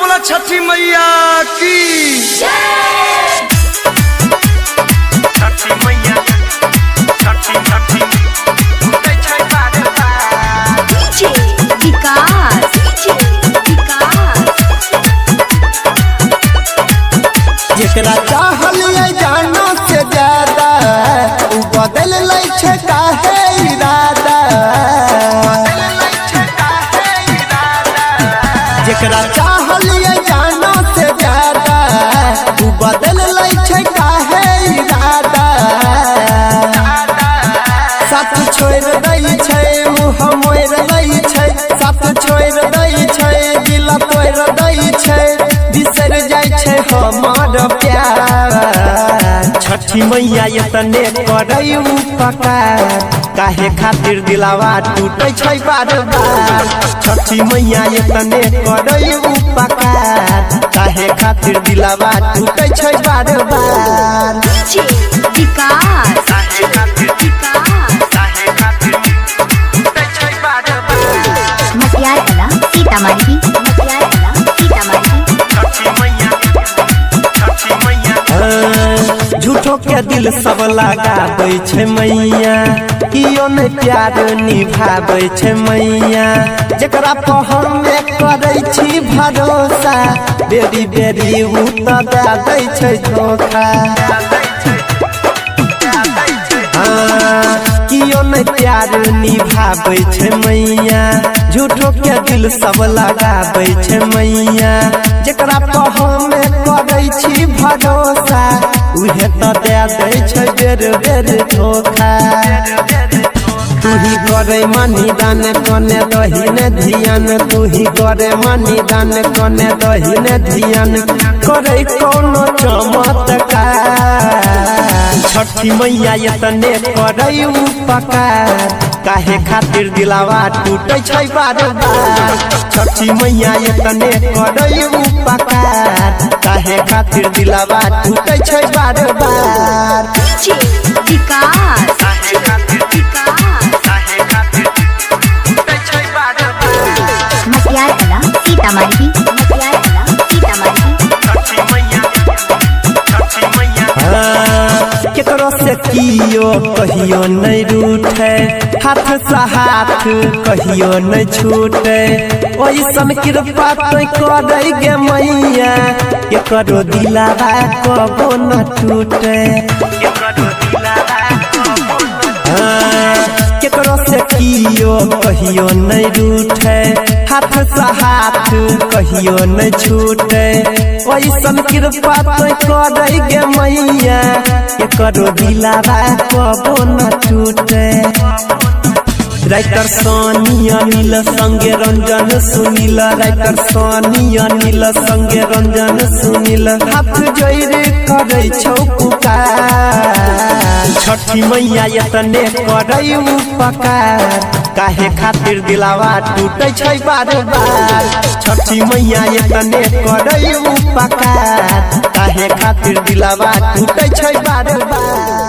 बोला छठी मैया की छठी मैया छठी छठी जेकरा चाहलिए जाना से ज्यादा उ बदल लै छै काहे इरादा। जेकरा चाहलिए जाना से ज्यादा उ बदल लै छै काहे इरादा। साथ छोड़ दै छै मुँह मोड़ लै छै, साथ छोड़ दै छै दिल तोड़ दै छै, बिसर जाय छै हमार प्यार। छठी मैया एतने करै उपकार, काहे खातिर दिलावा टूटे छै बार बार। छठी मैया एतने करै उपकार, काहे खातिर दिलावा टूटे छै बार बार। झूठो के दिल सब लगाबै छै मैया, कियो नै प्यार निभाबै छै मैया। जेकरा पर हमे करै छी भरोसा, बेरी बेरी उ त दे दै छै धोखा। कियो नै प्यार निभाबै छै मैया, झूठो के दिल सब लगाबै छै मैया। जेकरा पर हमे करै छी भरोसा, उहे त दे दै छै बेर बेर धोखा। तू ही करे मनी दान कने दहिने ध्यान, तू ही करे मनी दान कने दहिने ध्यान, करे कोनो चमत्कार। छठी मैया एतने करै उपकार, काहे खातिर दिलावा टूटे छै बार बार। छठी मैया एतने करै उपकार, काहे खातिर दिलावा टूटे छै बार बार। केकरो से कियो कहियो नहीं रूठे, हाथ से हाथ कहियो नहीं छूटे। ओइसन कृपा तो करे गे मैया, केकरो दिलावा कबो न टूटे। केकरो से कियो कहियो नहीं रूठे, हाथ से हाथ कहियो नहीं छूटे। ओइसन कृपा तो करे गे मैया, केकरो दिलावा कबो न टूटे। राइटर सोनी अनिल संगे रंजन सुनील, राइटर सोनी अनिल संगे रंजन सुनील, हाथ जोड़ करे छौ पुकार। छठी मैया एतने करै उपकार, काहे खातिर दिलावा टूटे छै बार बार। छठी मैया एतने करै उपकार, काहे खातिर दिलावा टूटे छै बार बार।